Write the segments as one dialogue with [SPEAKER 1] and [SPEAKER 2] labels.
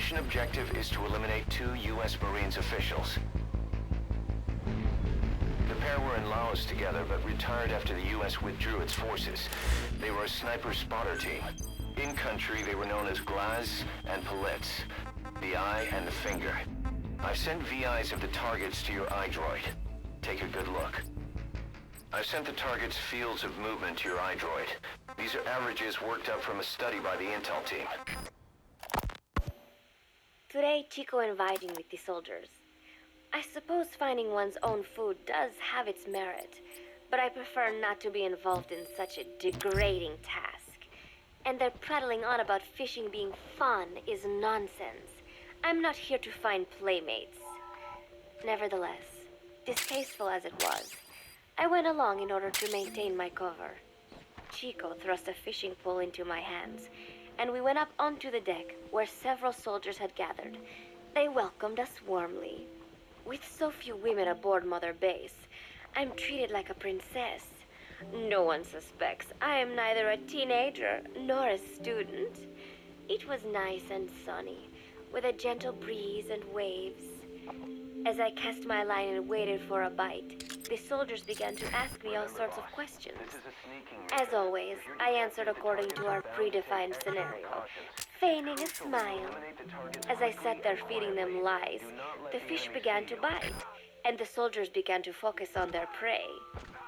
[SPEAKER 1] mission objective is to eliminate 2 U.S. Marines officials. The pair were in Laos together, but retired after the U.S. withdrew its forces. They were a sniper spotter team. In country, they were known as Glaz and Pallets, the eye and the finger. I've sent VIs of the targets to your iDroid. Take a good look. I've sent the target's fields of movement to your iDroid. These are averages worked up from a study by the intel team.
[SPEAKER 2] Today, Chico invited me with the soldiers. I suppose finding one's own food does have its merit, but I prefer not to be involved in such a degrading task. And their prattling on about fishing being fun is nonsense. I'm not here to find playmates. Nevertheless, distasteful as it was, I went along in order to maintain my cover. Chico thrust a fishing pole into my hands, and we went up onto the deck where several soldiers had gathered. They welcomed us warmly. With so few women aboard Mother Base, I'm treated like a princess. No one suspects I am neither a teenager nor a student. It was nice and sunny, with a gentle breeze and waves. As I cast my line and waited for a bite, the soldiers began to ask me all sorts of questions. As always, I answered according to our predefined scenario, feigning a smile. As I sat there feeding them lies, the fish began to bite, and the soldiers began to focus on their prey.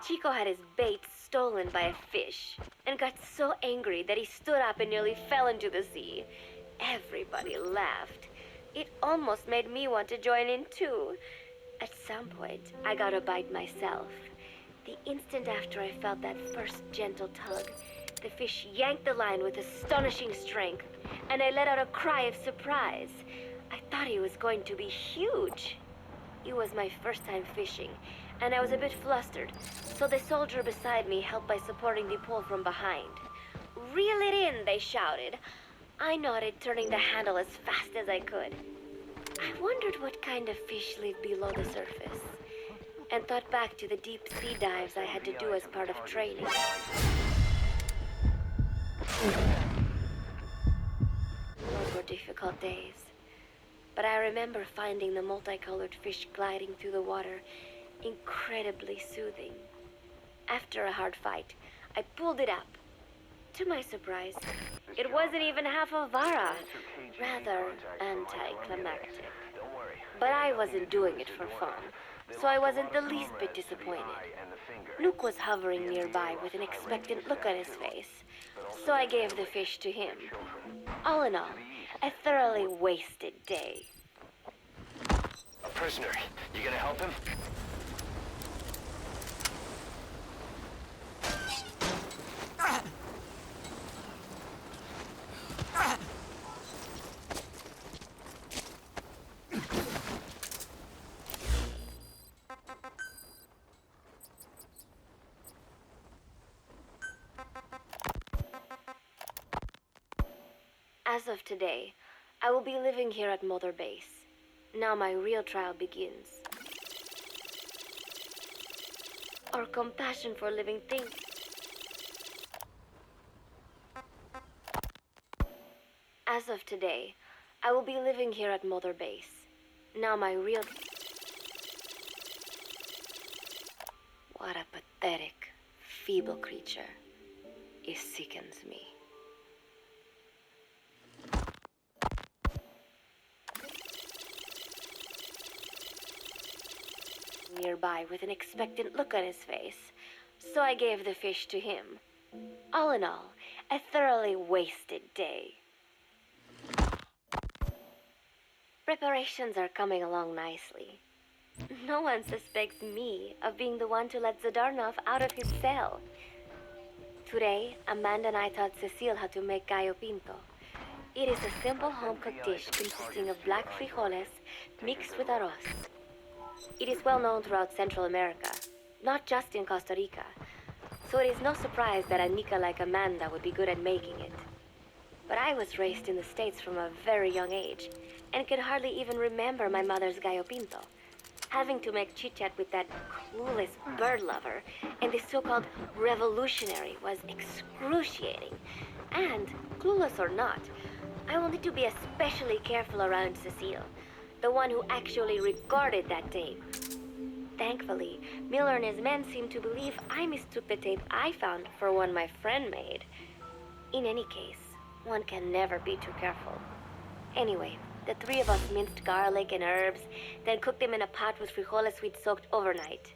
[SPEAKER 2] Chico had his bait stolen by a fish, and got so angry that he stood up and nearly fell into the sea. Everybody laughed. It almost made me want to join in too. At some point, I got a bite myself. The instant after I felt that first gentle tug, the fish yanked the line with astonishing strength, and I let out a cry of surprise. I thought he was going to be huge. It was my first time fishing, and I was a bit flustered, so the soldier beside me helped by supporting the pole from behind. "Reel it in," they shouted. I nodded, turning the handle as fast as I could. I wondered what kind of fish lived below the surface, and thought back to the deep sea dives I had to do as part of training. Those were difficult days, but I remember finding the multicolored fish gliding through the water incredibly soothing. After a hard fight, I pulled it up. To my surprise, it wasn't even half a vara, rather anticlimactic. But I wasn't doing it for fun, so I wasn't the least bit disappointed. Luke was hovering nearby with an expectant look on his face, so I gave the fish to him. All in all, a thoroughly wasted day.
[SPEAKER 1] A prisoner. You gonna help him?
[SPEAKER 2] As of today, I will be living here at Mother Base. Now my real trial begins. Our compassion for living things. As of today, I will be living here at Mother Base. Now my real... What a pathetic, feeble creature. It sickens me. Nearby with an expectant look on his face, so I gave the fish to him. All in all, a thoroughly wasted day. Preparations are coming along nicely. No one suspects me of being the one to let Zadarnov out of his cell. Today, Amanda and I taught Cecile how to make gallo pinto. It is a simple home-cooked dish consisting of black frijoles mixed with arroz. It is well known throughout Central America, not just in Costa Rica, so it is no surprise that a Nica like Amanda would be good at making it. But I was raised in the States from a very young age, and can hardly even remember my mother's gallo pinto. Having to make chit-chat with that clueless bird lover and the so-called revolutionary was excruciating. And, clueless or not, I will need to be especially careful around Cecile, the one who actually recorded that tape. Thankfully, Miller and his men seem to believe I mistook the tape I found for one my friend made. In any case, one can never be too careful. Anyway, the three of us minced garlic and herbs, then cooked them in a pot with frijoles we'd soaked overnight.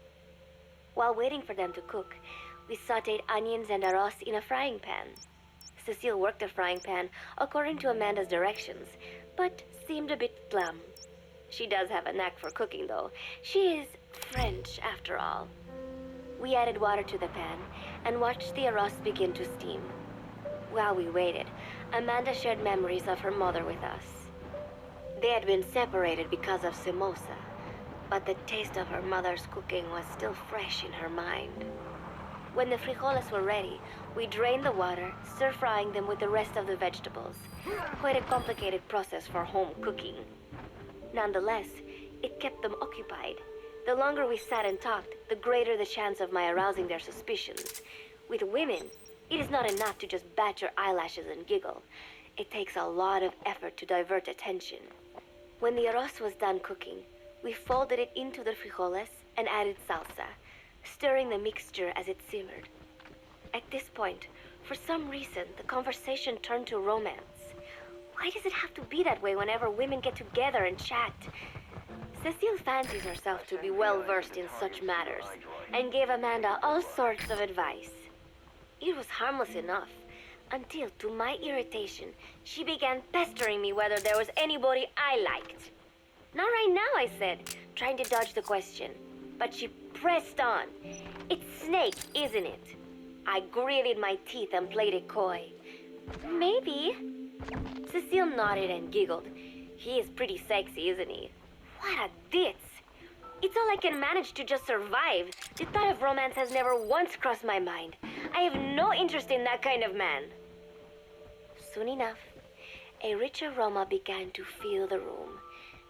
[SPEAKER 2] While waiting for them to cook, we sautéed onions and arroz in a frying pan. Cecile worked the frying pan according to Amanda's directions, but seemed a bit glum. She does have a knack for cooking, though. She is French, after all. We added water to the pan and watched the arroz begin to steam. While we waited, Amanda shared memories of her mother with us. They had been separated because of Simosa, but the taste of her mother's cooking was still fresh in her mind. When the frijoles were ready, we drained the water, stir-frying them with the rest of the vegetables. Quite a complicated process for home cooking. Nonetheless, it kept them occupied. The longer we sat and talked, the greater the chance of my arousing their suspicions. With women, it is not enough to just bat your eyelashes and giggle. It takes a lot of effort to divert attention. When the arroz was done cooking, we folded it into the frijoles and added salsa, stirring the mixture as it simmered. At this point, for some reason, the conversation turned to romance. Why does it have to be that way whenever women get together and chat? Cecile fancies herself to be well-versed in such matters, and gave Amanda all sorts of advice. It was harmless enough, until, to my irritation, she began pestering me whether there was anybody I liked. Not right now, I said, trying to dodge the question. But she pressed on. It's Snake, isn't it? I gritted my teeth and played it coy. Maybe. Cecile nodded and giggled. He is pretty sexy, isn't he? What a ditz. It's all I can manage to just survive. The thought of romance has never once crossed my mind. I have no interest in that kind of man. Soon enough, a rich aroma began to fill the room.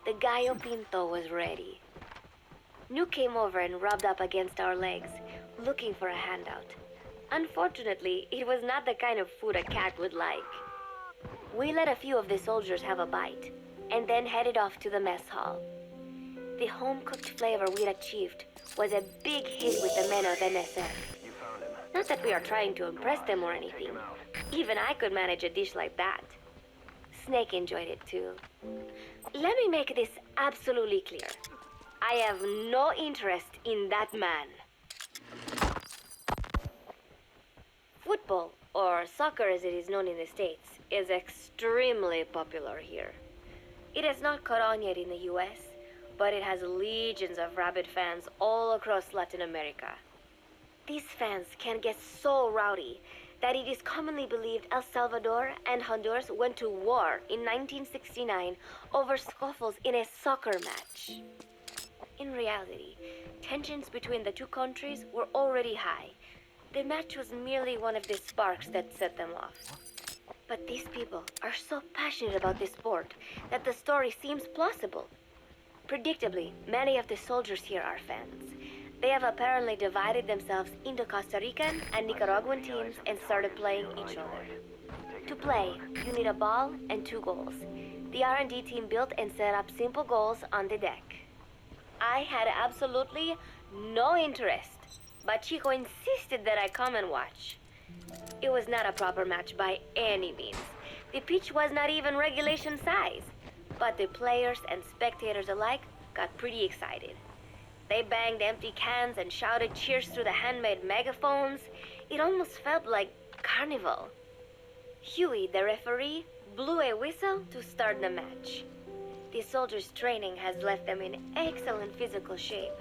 [SPEAKER 2] The gallo pinto was ready. Nu came over and rubbed up against our legs, looking for a handout. Unfortunately, it was not the kind of food a cat would like. We let a few of the soldiers have a bite, and then headed off to the mess hall. The home-cooked flavor we'd achieved was a big hit with the men of MSF. Not that we are trying to impress them or anything. Even I could manage a dish like that. Snake enjoyed it too. Let me make this absolutely clear. I have no interest in that man. Football, or soccer as it is known in the States, is extremely popular here. It has not caught on yet in the US, but it has legions of rabid fans all across Latin America. These fans can get so rowdy that it is commonly believed El Salvador and Honduras went to war in 1969 over scuffles in a soccer match. In reality, tensions between the two countries were already high. The match was merely one of the sparks that set them off. But these people are so passionate about this sport that the story seems plausible. Predictably, many of the soldiers here are fans. They have apparently divided themselves into Costa Rican and Nicaraguan teams and started playing each other. To play, you need a ball and 2 goals. The R&D team built and set up simple goals on the deck. I had absolutely no interest, but Chico insisted that I come and watch. It was not a proper match by any means. The pitch was not even regulation size, but the players and spectators alike got pretty excited. They banged empty cans and shouted cheers through the handmade megaphones. It almost felt like carnival. Huey, the referee, blew a whistle to start the match. The soldiers' training has left them in excellent physical shape.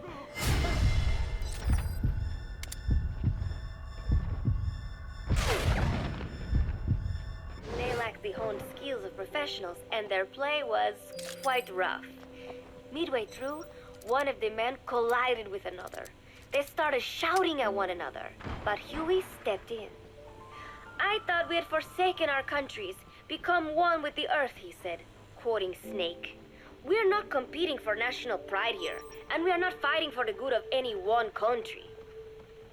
[SPEAKER 2] They lacked the honed skills of professionals, and their play was quite rough. Midway through, one of the men collided with another. They started shouting at one another, but Huey stepped in. I thought we had forsaken our countries, become one with the earth, he said, quoting Snake. We are not competing for national pride here, and we are not fighting for the good of any one country.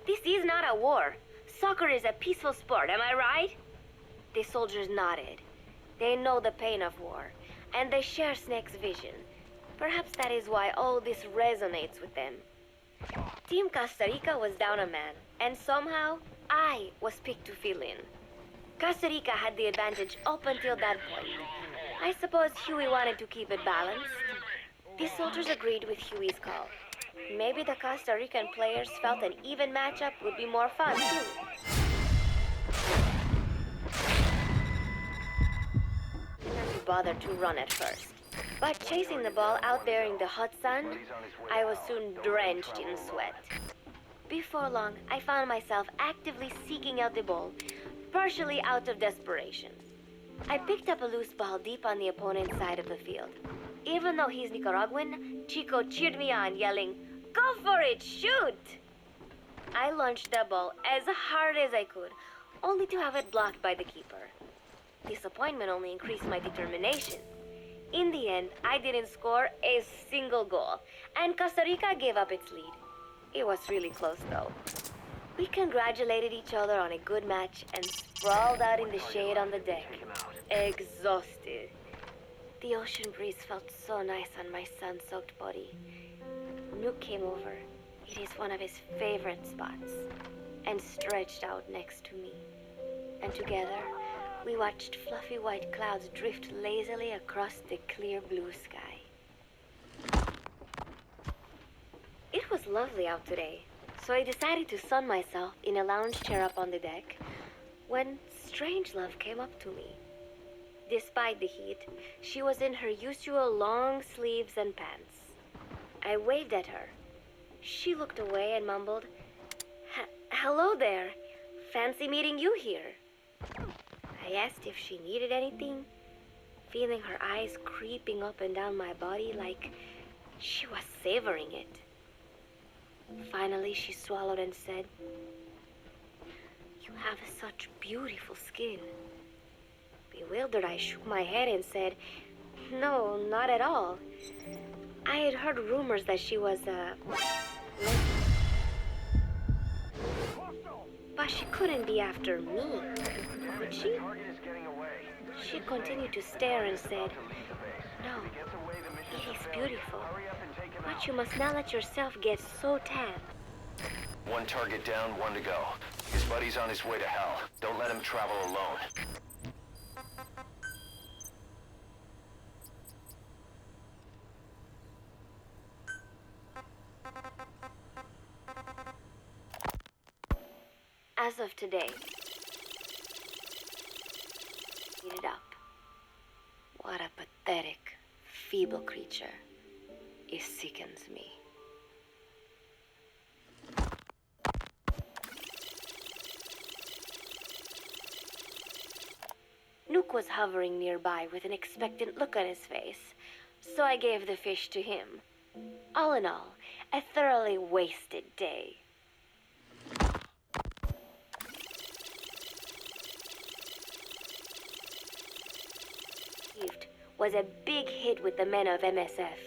[SPEAKER 2] This is not a war. Soccer is a peaceful sport, am I right? The soldiers nodded. They know the pain of war, and they share Snake's vision. Perhaps that is why all this resonates with them. Team Costa Rica was down a man, and somehow I was picked to fill in. Costa Rica had the advantage up until that point. I suppose Huey wanted to keep it balanced. The soldiers agreed with Huey's call. Maybe the Costa Rican players felt an even matchup would be more fun, too. Didn't bother to run at first. But chasing the ball out there in the hot sun, I was soon drenched in sweat. Before long, I found myself actively seeking out the ball, partially out of desperation. I picked up a loose ball deep on the opponent's side of the field. Even though he's Nicaraguan, Chico cheered me on, yelling, "Go for it, shoot!" I launched the ball as hard as I could, only to have it blocked by the keeper. Disappointment only increased my determination. In the end, I didn't score a single goal, and Costa Rica gave up its lead. It was really close, though. We congratulated each other on a good match and sprawled out in the shade on the deck, exhausted. The ocean breeze felt so nice on my sun-soaked body. Nuke came over. It is one of his favorite spots, and stretched out next to me. And together, we watched fluffy white clouds drift lazily across the clear blue sky. It was lovely out today, so I decided to sun myself in a lounge chair up on the deck when Strangelove came up to me. Despite the heat, she was in her usual long sleeves and pants. I waved at her. She looked away and mumbled, "Hello there. Fancy meeting you here." I asked if she needed anything, feeling her eyes creeping up and down my body like she was savoring it. Finally, she swallowed and said, "You have such beautiful skin." Bewildered, I shook my head and said, "No, not at all. I had heard rumors that she was But she couldn't be after me, could she?" She continued to stare and said, "No, it is beautiful, but you must not let yourself get so tan."
[SPEAKER 1] One target down, one to go. His buddy's on his way to hell. Don't let him travel alone.
[SPEAKER 2] As of today, eat it up. What a pathetic, feeble creature. It sickens me. Nuke was hovering nearby with an expectant look on his face, so I gave the fish to him. All in all, a thoroughly wasted day. Was a big hit with the men of MSF.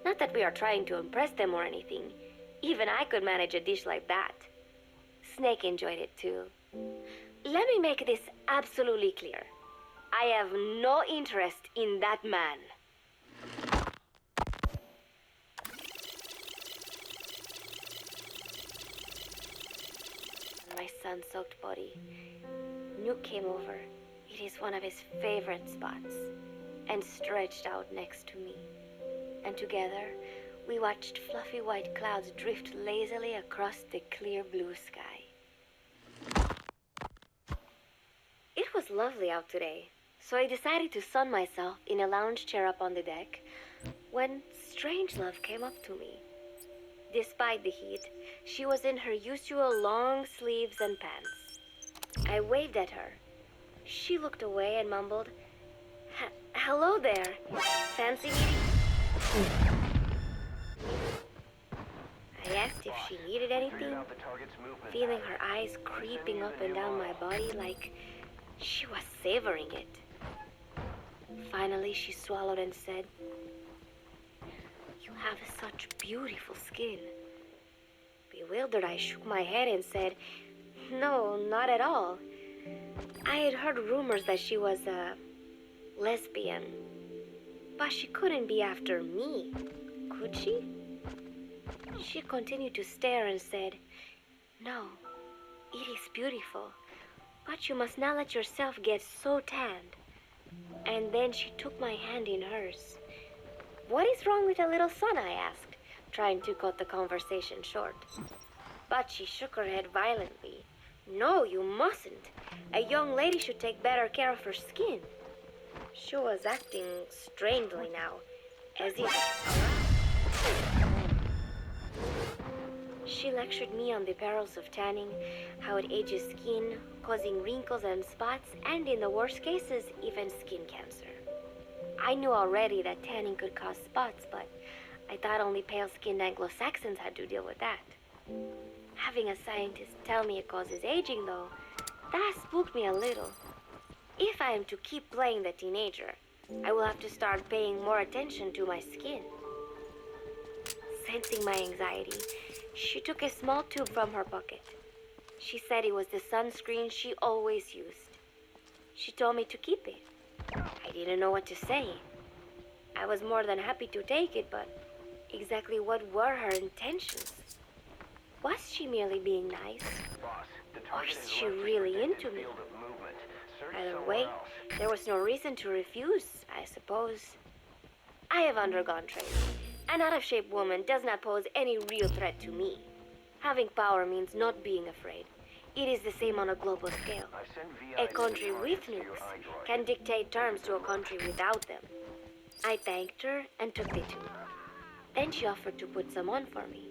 [SPEAKER 2] Not that we are trying to impress them or anything. Even I could manage a dish like that. Snake enjoyed it too. Let me make this absolutely clear. I have no interest in that man. My sun-soaked body. Nuke came over. It is one of his favorite spots, and stretched out next to me. And together, we watched fluffy white clouds drift lazily across the clear blue sky. It was lovely out today, so I decided to sun myself in a lounge chair up on the deck when Strangelove came up to me. Despite the heat, she was in her usual long sleeves and pants. I waved at her. She looked away and mumbled, "Hello there. Fancy meeting?" I asked if she needed anything, feeling her eyes creeping up and down my body like she was savoring it. Finally, she swallowed and said, "You have such beautiful skin." Bewildered, I shook my head and said, "No, not at all. I had heard rumors that she was lesbian. But she couldn't be after me, could she? She continued to stare and said, "No, it is beautiful, but you must not let yourself get so tanned." And then she took my hand in hers. "What is wrong with a little sun?" I asked, trying to cut the conversation short. But she shook her head violently. "No, you mustn't. A young lady should take better care of her skin." She was acting strangely now, as if She lectured me on the perils of tanning, how it ages skin, causing wrinkles and spots, and in the worst cases, even skin cancer. I knew already that tanning could cause spots, but I thought only pale-skinned Anglo-Saxons had to deal with that. Having a scientist tell me it causes aging, though, that spooked me a little. If I am to keep playing the teenager, I will have to start paying more attention to my skin. Sensing my anxiety, she took a small tube from her pocket. She said it was the sunscreen she always used. She told me to keep it. I didn't know what to say. I was more than happy to take it, but exactly what were her intentions? Was she merely being nice? Or is she really into me? Either way, there was no reason to refuse, I suppose. I have undergone training. An out-of-shape woman does not pose any real threat to me. Having power means not being afraid. It is the same on a global scale. A country with nukes can dictate terms to a country without them. I thanked her and took the tube. Then she offered to put some on for me.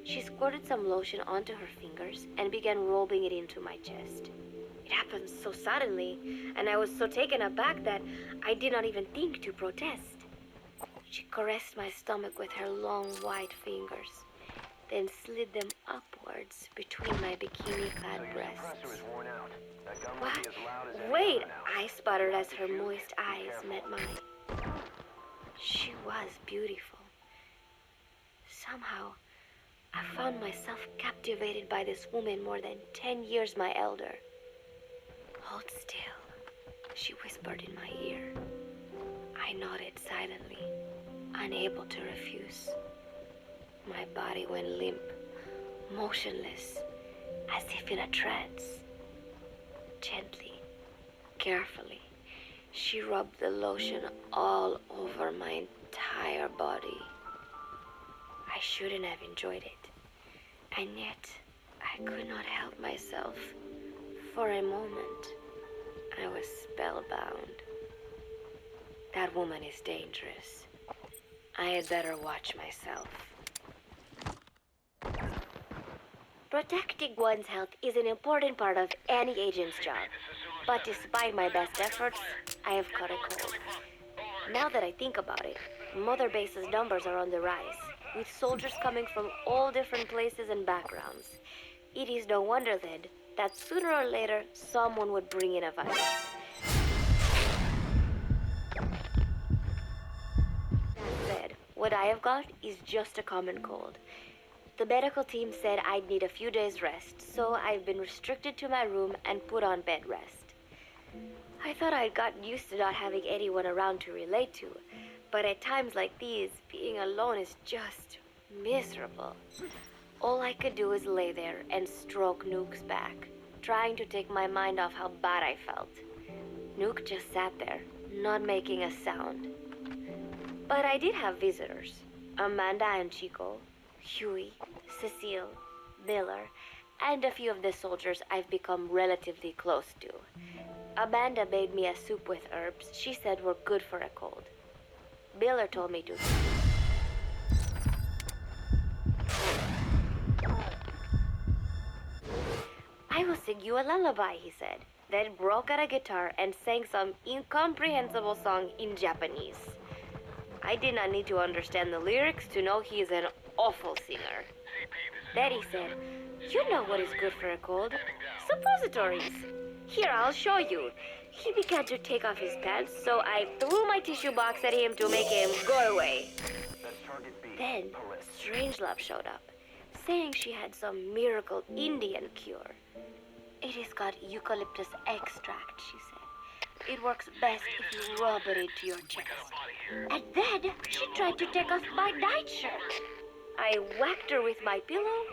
[SPEAKER 2] She squirted some lotion onto her fingers and began rubbing it into my chest. It happened so suddenly, and I was so taken aback that I did not even think to protest. She caressed my stomach with her long white fingers, then slid them upwards between my bikini-clad breasts. What? Wait, I sputtered as her moist eyes met mine. She was beautiful. Somehow, I found myself captivated by this woman more than 10 years my elder. "Hold still," she whispered in my ear. I nodded silently, unable to refuse. My body went limp, motionless, as if in a trance. Gently, carefully, she rubbed the lotion all over my entire body. I shouldn't have enjoyed it, and yet I could not help myself. For a moment, I was spellbound. That woman is dangerous. I had better watch myself. Protecting one's health is an important part of any agent's job. But despite my best efforts, I have caught a cold. Now that I think about it, Mother Base's numbers are on the rise, with soldiers coming from all different places and backgrounds. It is no wonder, then, that sooner or later, someone would bring in a virus. That said, what I have got is just a common cold. The medical team said I'd need a few days rest, so I've been restricted to my room and put on bed rest. I thought I'd gotten used to not having anyone around to relate to, but at times like these, being alone is just miserable. All I could do is lay there and stroke Nuke's back, trying to take my mind off how bad I felt. Nuke just sat there, not making a sound. But I did have visitors. Amanda and Chico, Huey, Cecile, Miller, and a few of the soldiers I've become relatively close to. Amanda made me a soup with herbs she said were good for a cold. Miller told me to. "I will sing you a lullaby," he said, then broke out a guitar and sang some incomprehensible song in Japanese. I did not need to understand the lyrics to know he is an awful singer. Then he said, "You know what is good for a cold? Suppositories. Here, I'll show you." He began to take off his pants, so I threw my tissue box at him to make him go away. Then Strangelove showed up, saying she had some miracle Indian cure. "It has got eucalyptus extract," she said. It works best if you rub it into your chest. And then she tried to take off my nightshirt. I whacked her with my pillow,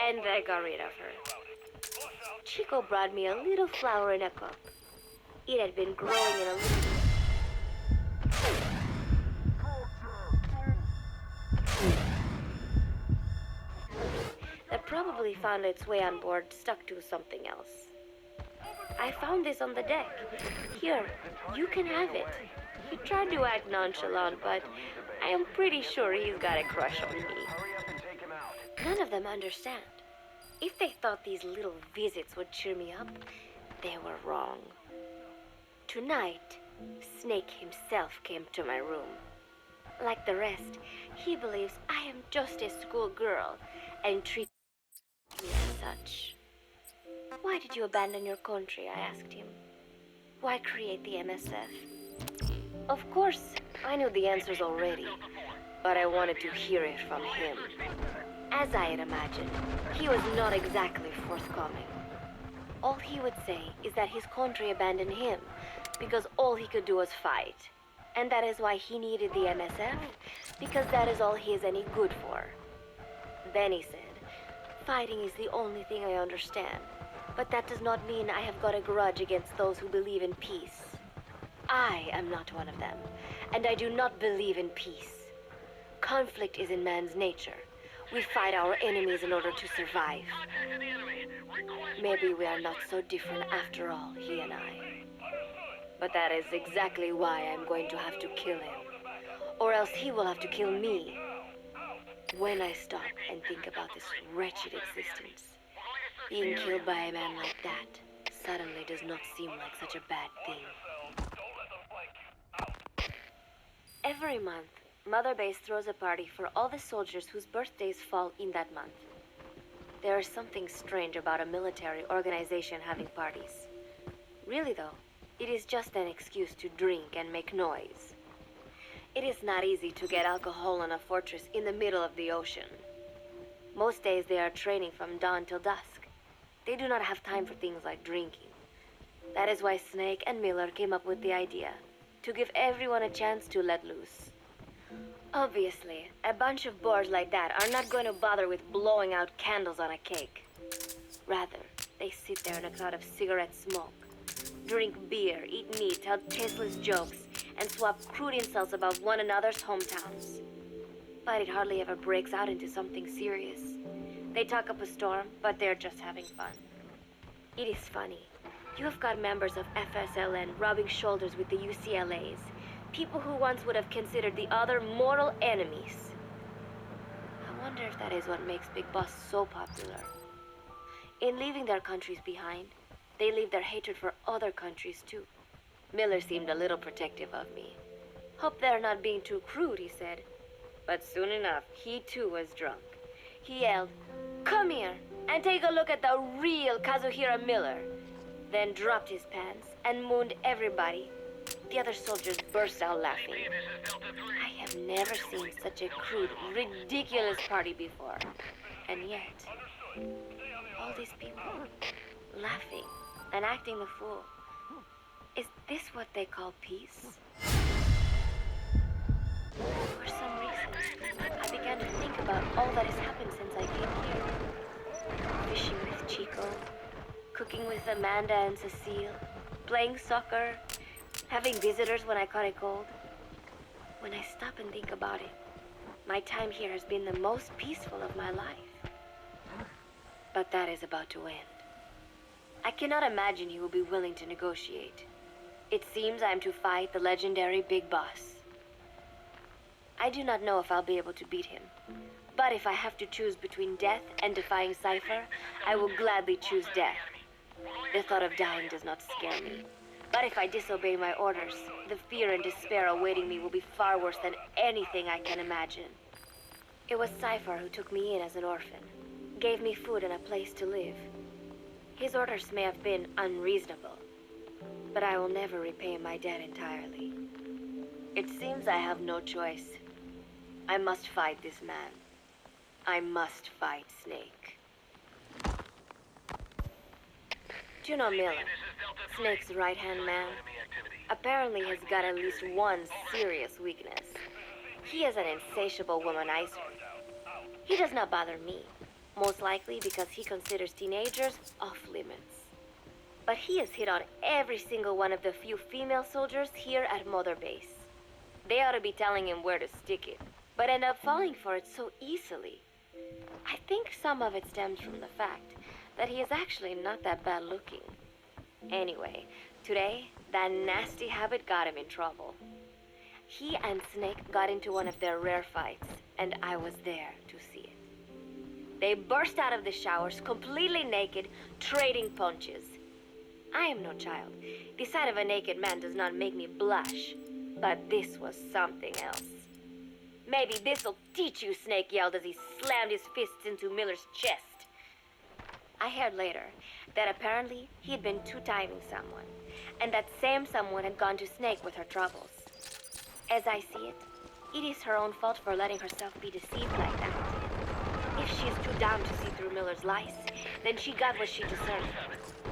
[SPEAKER 2] and I got rid of her. Chico brought me a little flower in a cup. It had been growing in a little... that probably found its way on board, stuck to something else. I found this on the deck. Here, you can have it. He tried to act nonchalant, but I am pretty sure he's got a crush on me. None of them understand. If they thought these little visits would cheer me up, they were wrong. Tonight, Snake himself came to my room. Like the rest, he believes I am just a schoolgirl and treats me as such. Why did you abandon your country? I asked him. Why create the MSF? Of course, I knew the answers already, but I wanted to hear it from him. As I had imagined, he was not exactly forthcoming. All he would say is that his country abandoned him because all he could do was fight. And that is why he needed the MSF, because that is all he is any good for. Then he said, fighting is the only thing I understand, but that does not mean I have got a grudge against those who believe in peace. I am not one of them, and I do not believe in peace. Conflict is in man's nature. We fight our enemies in order to survive. Maybe we are not so different after all, he and I. But that is exactly why I'm going to have to kill him. Or else he will have to kill me. When I stop and think about this wretched existence, being killed by a man like that suddenly does not seem like such a bad thing. Every month, Mother Base throws a party for all the soldiers whose birthdays fall in that month. There is something strange about a military organization having parties. Really though, it is just an excuse to drink and make noise. It is not easy to get alcohol in a fortress in the middle of the ocean. Most days they are training from dawn till dusk. They do not have time for things like drinking. That is why Snake and Miller came up with the idea, to give everyone a chance to let loose. Obviously, a bunch of boors like that are not going to bother with blowing out candles on a cake. Rather, they sit there in a cloud of cigarette smoke, drink beer, eat meat, tell tasteless jokes, and swap crude insults about one another's hometowns. But it hardly ever breaks out into something serious. They talk up a storm, but they're just having fun. It is funny. You have got members of FSLN rubbing shoulders with the UCLAs, people who once would have considered the other mortal enemies. I wonder if that is what makes Big Boss so popular. In leaving their countries behind, they leave their hatred for other countries too. Miller seemed a little protective of me. Hope they're not being too crude, he said. But soon enough, he too was drunk. He yelled, "Come here and take a look at the real Kazuhira Miller." Then dropped his pants and mooned everybody. The other soldiers burst out laughing. I have never seen such a crude, ridiculous party before. And yet, all these people laughing and acting the fool. Is this what they call peace? For some reason, I began to think about all that has happened since I came here. Fishing with Chico, cooking with Amanda and Cecile, playing soccer, having visitors when I caught a cold. When I stop and think about it, my time here has been the most peaceful of my life. But that is about to end. I cannot imagine he will be willing to negotiate. It seems I am to fight the legendary Big Boss. I do not know if I'll be able to beat him. But if I have to choose between death and defying Cipher, I will gladly choose death. The thought of dying does not scare me. But if I disobey my orders, the fear and despair awaiting me will be far worse than anything I can imagine. It was Cipher who took me in as an orphan, gave me food and a place to live. His orders may have been unreasonable, but I will never repay my debt entirely. It seems I have no choice. I must fight this man. I must fight Snake. Do you know Miller, Snake's right-hand man? apparently has got at least one serious weakness. He is an insatiable womanizer. He does not bother me, most likely because he considers teenagers off limits. But he has hit on every single one of the few female soldiers here at Mother Base. They ought to be telling him where to stick it, but end up falling for it so easily. I think some of it stems from the fact that he is actually not that bad looking. Anyway, today, that nasty habit got him in trouble. He and Snake got into one of their rare fights, and I was there to see it. They burst out of the showers, completely naked, trading punches. I am no child. The sight of a naked man does not make me blush, but this was something else. Maybe this'll teach you, Snake yelled as he slammed his fists into Miller's chest. I heard later that apparently he'd been two-timing someone, and that same someone had gone to Snake with her troubles. As I see it, it is her own fault for letting herself be deceived like that. If she is too dumb to see through Miller's lies, then she got what she deserved.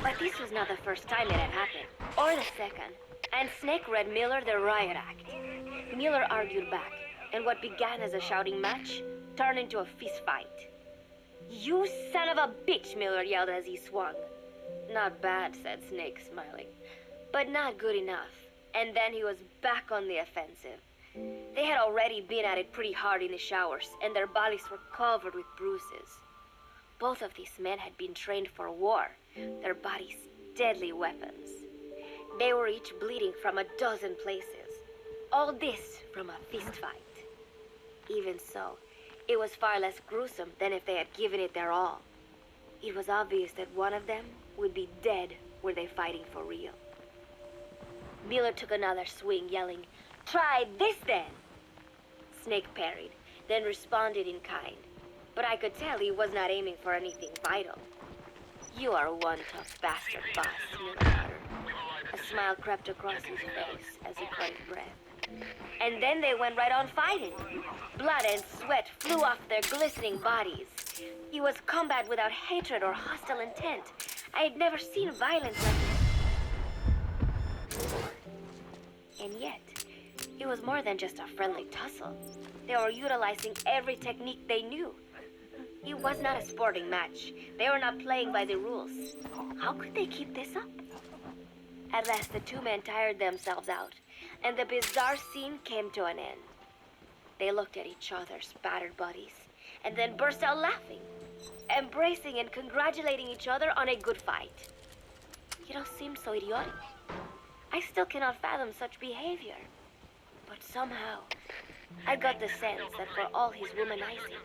[SPEAKER 2] But this was not the first time it had happened, or the second, and Snake read Miller the riot act. Miller argued back, and what began as a shouting match turned into a fist fight. "You son of a bitch," Miller yelled as he swung. "Not bad," said Snake, smiling, "but not good enough." And then he was back on the offensive. They had already been at it pretty hard in the showers, and their bodies were covered with bruises. Both of these men had been trained for war, their bodies deadly weapons. They were each bleeding from a dozen places. All this from a fist fight. Even so, it was far less gruesome than if they had given it their all. It was obvious that one of them would be dead were they fighting for real. Miller took another swing, yelling, "Try this then!" Snake parried, then responded in kind. But I could tell he was not aiming for anything vital. "You are one tough bastard, boss," Miller muttered. A smile crept across his face as he caught his breath. And then they went right on fighting. Blood and sweat flew off their glistening bodies. It was combat without hatred or hostile intent. I had never seen violence like this. And yet, it was more than just a friendly tussle. They were utilizing every technique they knew. It was not a sporting match. They were not playing by the rules. How could they keep this up? At last, the two men tired themselves out, and the bizarre scene came to an end. They looked at each other's battered bodies, and then burst out laughing, embracing and congratulating each other on a good fight. It all seemed so idiotic. I still cannot fathom such behavior. But somehow, I got the sense that for all his womanizing,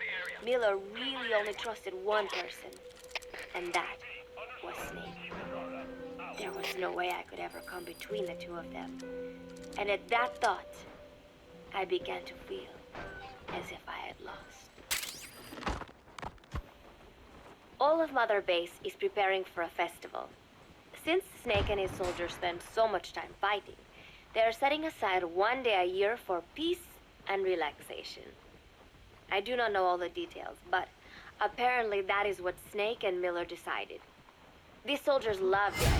[SPEAKER 2] Miller really only trusted one person, and that was Snake. There was no way I could ever come between the two of them. And at that thought, I began to feel as if I had lost. All of Mother Base is preparing for a festival. Since Snake and his soldiers spend so much time fighting, they are setting aside one day a year for peace and relaxation. I do not know all the details, but apparently that is what Snake and Miller decided. These soldiers loved it.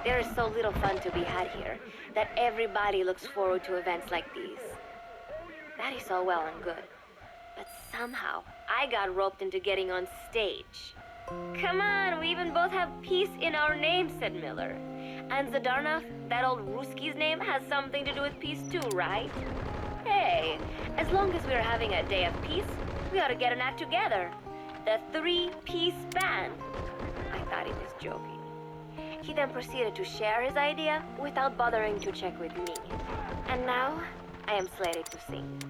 [SPEAKER 2] There is so little fun to be had here that everybody looks forward to events like these. That is all well and good, but somehow I got roped into getting on stage. "Come on, we even both have peace in our names," said Miller. "And Zadarnov, that old Ruski's name, has something to do with peace too, right? Hey, as long as we're having a day of peace, we ought to get an act together. The Three-Piece Band." I thought he was joking. He then proceeded to share his idea without bothering to check with me. And now, I am slated to sing.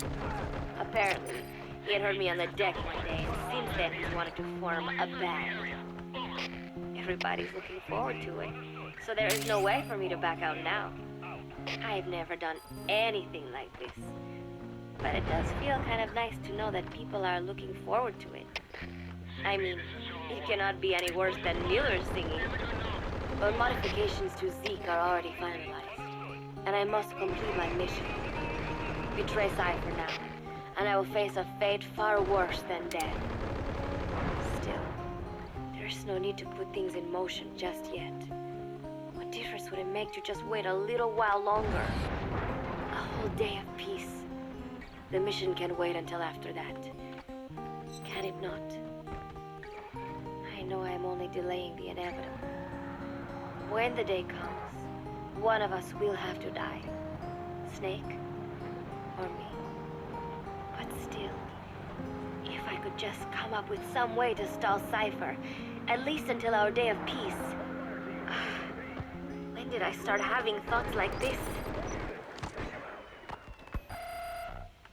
[SPEAKER 2] Apparently, he had heard me on the deck one day, and since then he's wanted to form a band. Everybody's looking forward to it, so there is no way for me to back out now. I've never done anything like this. But it does feel kind of nice to know that people are looking forward to it. I mean, it cannot be any worse than Miller's singing. But modifications to Zeke are already finalized, and I must complete my mission. Betray Cipher now, and I will face a fate far worse than death. Still, there's no need to put things in motion just yet. What What difference would it make to just wait a little while longer? A whole day of peace. The mission can wait until after that. Can it not? I know I am only delaying the inevitable. When the day comes, one of us will have to die. Snake or me. But still, if I could just come up with some way to stall Cipher, at least until our day of peace. When did I start having thoughts like this?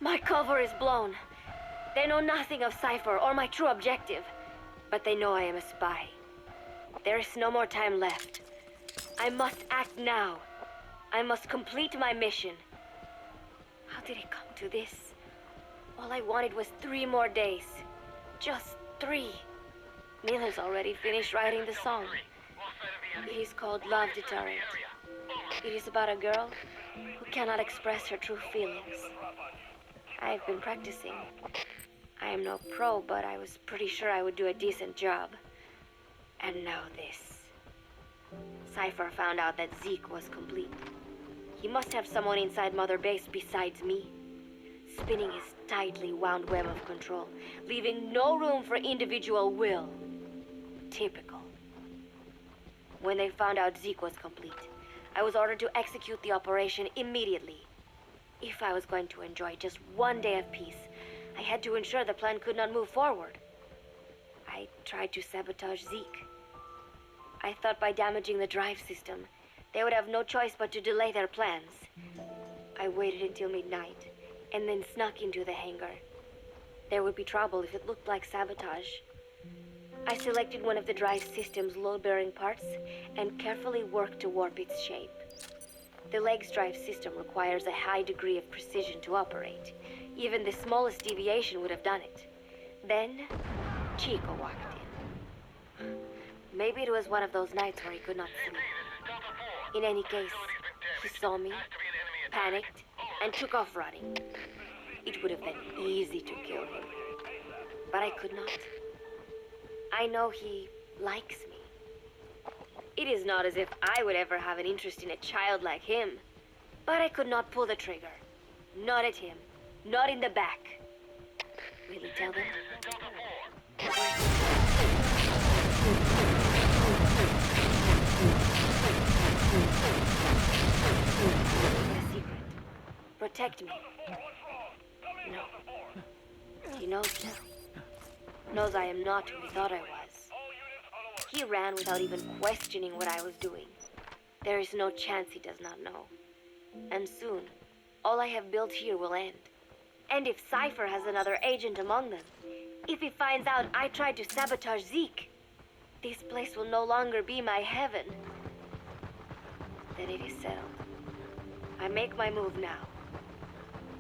[SPEAKER 2] My cover is blown. They know nothing of Cipher or my true objective, but they know I am a spy. There is no more time left. I must act now. I must complete my mission. How did it come to this? All I wanted was 3 more days. Just 3. Neil has already finished writing the song. It is called Love Deterrent. It is about a girl who cannot express her true feelings. I've been practicing. I am no pro, but I was pretty sure I would do a decent job. And now this. Cipher found out that Zeke was complete. He must have someone inside Mother Base besides me, spinning his tightly wound web of control, leaving no room for individual will. Typical. When they found out Zeke was complete, I was ordered to execute the operation immediately. If I was going to enjoy just 1 day of peace, I had to ensure the plan could not move forward. I tried to sabotage Zeke. I thought by damaging the drive system, they would have no choice but to delay their plans. I waited until midnight, and then snuck into the hangar. There would be trouble if it looked like sabotage. I selected one of the drive system's load-bearing parts and carefully worked to warp its shape. The leg's drive system requires a high degree of precision to operate. Even the smallest deviation would have done it. Then, Chico walked in. Maybe it was one of those nights where he could not sleep. In any case, he saw me, panicked, and took off running. It would have been easy to kill him, but I could not. I know he likes me. It is not as if I would ever have an interest in a child like him, but I could not pull the trigger. Not at him, not in the back. Will he tell them? A secret. Protect me. No. He knows now. Knows I am not who he thought I was. He ran without even questioning what I was doing. There is no chance he does not know. And soon, all I have built here will end. And if Cipher has another agent among them, if he finds out I tried to sabotage Zeke, this place will no longer be my heaven. Then it is settled. I make my move now.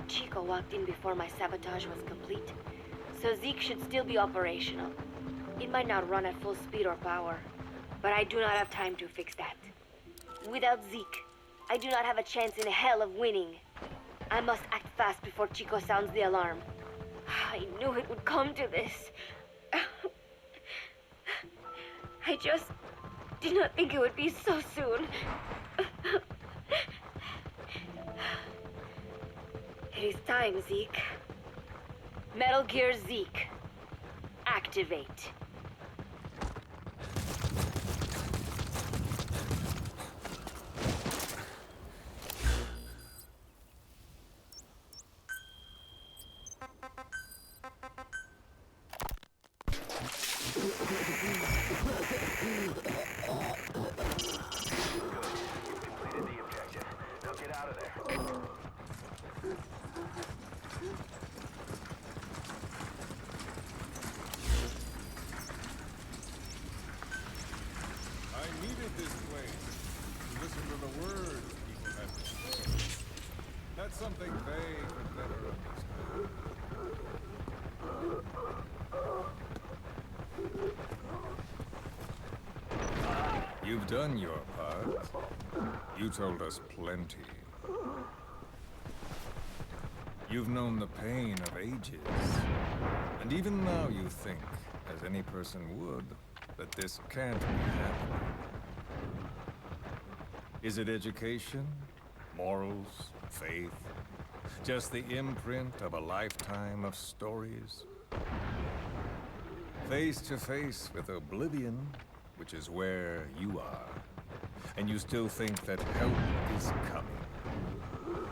[SPEAKER 2] Chico walked in before my sabotage was complete, so Zeke should still be operational. It might not run at full speed or power, but I do not have time to fix that. Without Zeke, I do not have a chance in hell of winning. I must act fast before Chico sounds the alarm. I knew it would come to this. I just did not think it would be so soon. It is time, Zeke. Metal Gear Zeke. Activate.
[SPEAKER 3] Something vague but better understood. You've done your part. You told us plenty. You've known the pain of ages. And even now you think, as any person would, that this can't be happening. Is it education? Morals? Faith? Just the imprint of a lifetime of stories? Face to face with oblivion, which is where you are, and you still think that help is coming.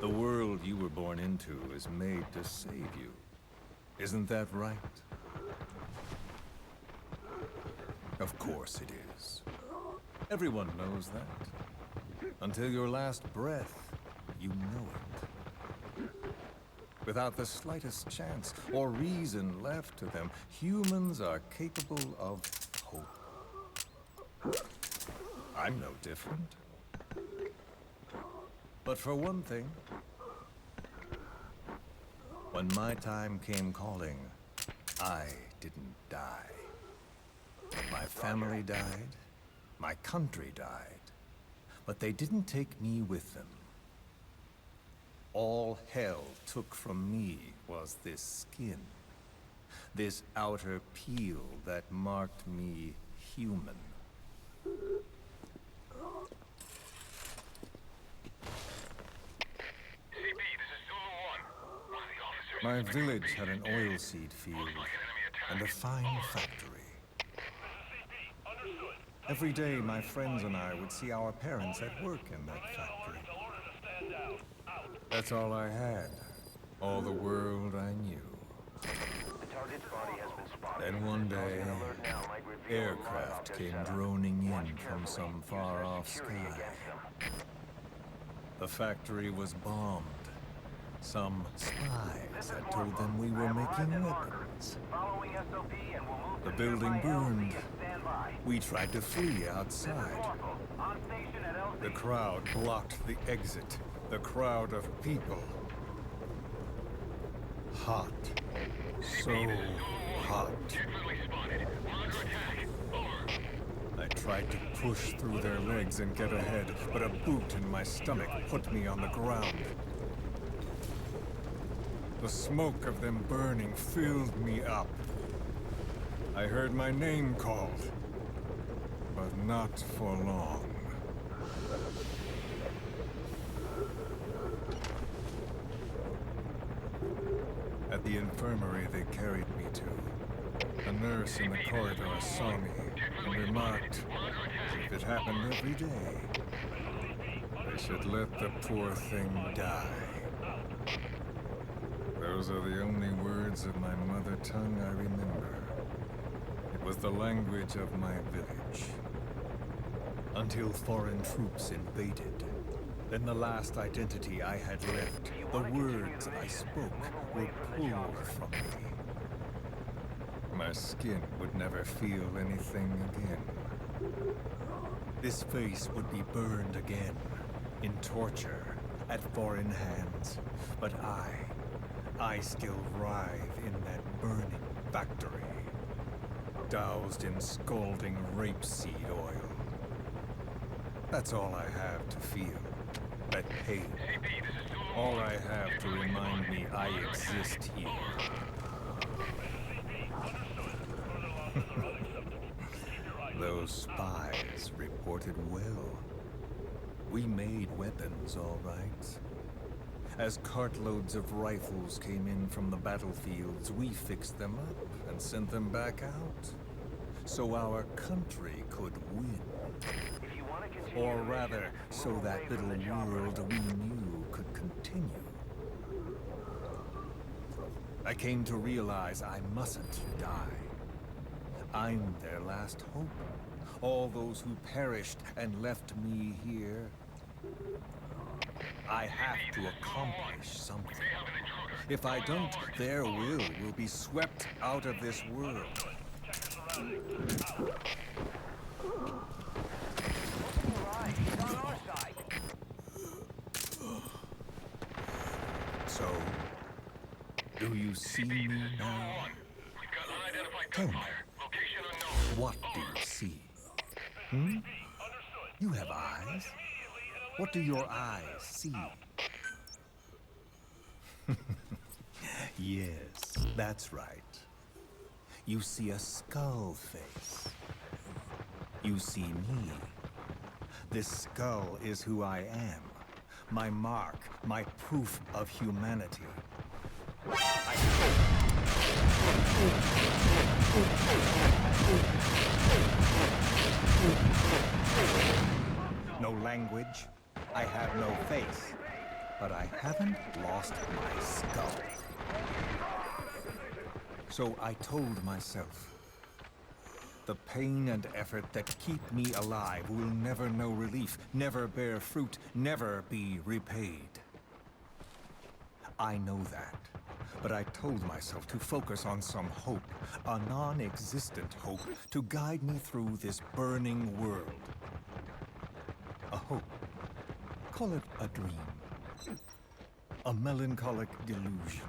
[SPEAKER 3] The world you were born into is made to save you. Isn't that right? Of course it is. Everyone knows that. Until your last breath, you know it. Without the slightest chance or reason left to them, humans are capable of hope. I'm no different. But for one thing, when my time came calling, I didn't die. My family died, my country died, but they didn't take me with them. All hell took from me was this skin, this outer peel that marked me human. My village had an oilseed field and a fine factory. Every day, my friends and I would see our parents at work in that factory. That's all I had. All the world I knew. Then one day, aircraft came droning in from some far-off sky. The factory was bombed. Some spies had told them we were making weapons. The building burned. We tried to flee outside. The crowd blocked the exit. The crowd of people. Hot. So hot. I tried to push through their legs and get ahead, but a boot in my stomach put me on the ground. The smoke of them burning filled me up. I heard my name called, but not for long. At the infirmary they carried me to, a nurse in the corridor saw me and remarked, if it happened every day, they should let the poor thing die. Those are the only words of my mother tongue I remember. It was the language of my village. Until foreign troops invaded. Then the last identity I had left, the words I spoke, were pulled from me. My skin would never feel anything again. This face would be burned again, in torture, at foreign hands. But I still writhe in that burning factory, doused in scalding rapeseed oil. That's all I have to feel, that pain. All I have to remind me I exist here. Those spies reported well. We made weapons, all right. As cartloads of rifles came in from the battlefields, we fixed them up and sent them back out. So our country could win. Or rather, so that little world we knew could continue. I came to realize I mustn't die. I'm their last hope. All those who perished and left me here. I have to accomplish something. If I don't, their will be swept out of this world. So, do you see me now? Tell me, what do you see? You have eyes. What do your eyes see? Yes, that's right. You see a skull face. You see me. This skull is who I am. My mark, my proof of humanity. No language, I have no face, but I haven't lost my skull. So I told myself, the pain and effort that keep me alive will never know relief, never bear fruit, never be repaid. I know that, but I told myself to focus on some hope, a non-existent hope, to guide me through this burning world. A hope. Call it a dream. A melancholic delusion.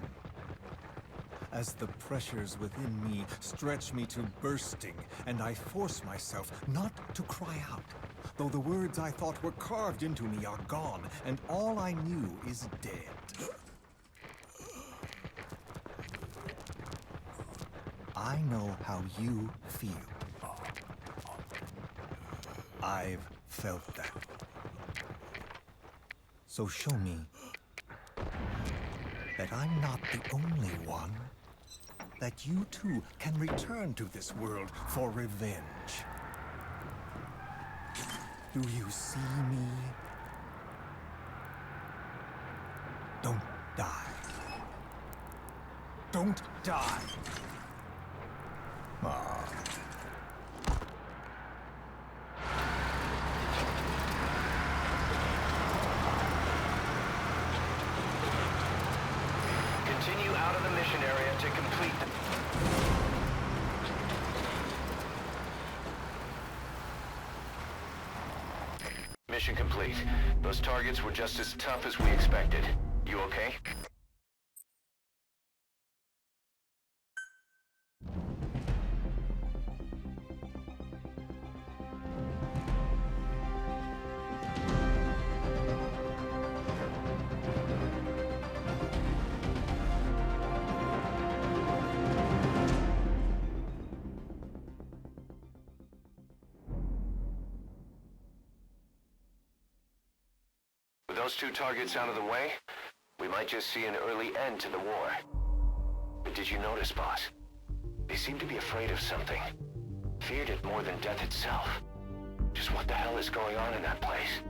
[SPEAKER 3] As the pressures within me stretch me to bursting, and I force myself not to cry out, though the words I thought were carved into me are gone, and all I knew is dead. I know how you feel. I've felt that. So show me that I'm not the only one. That you too can return to this world for revenge. Do you see me? Don't die. Don't die. Ah.
[SPEAKER 1] Continue out of the mission area to complete the... Mission complete. Those targets were just as tough as we expected. You okay? With those two targets out of the way, we might just see an early end to the war. But did you notice, boss? They seem to be afraid of something. Feared it more than death itself. Just what the hell is going on in that place?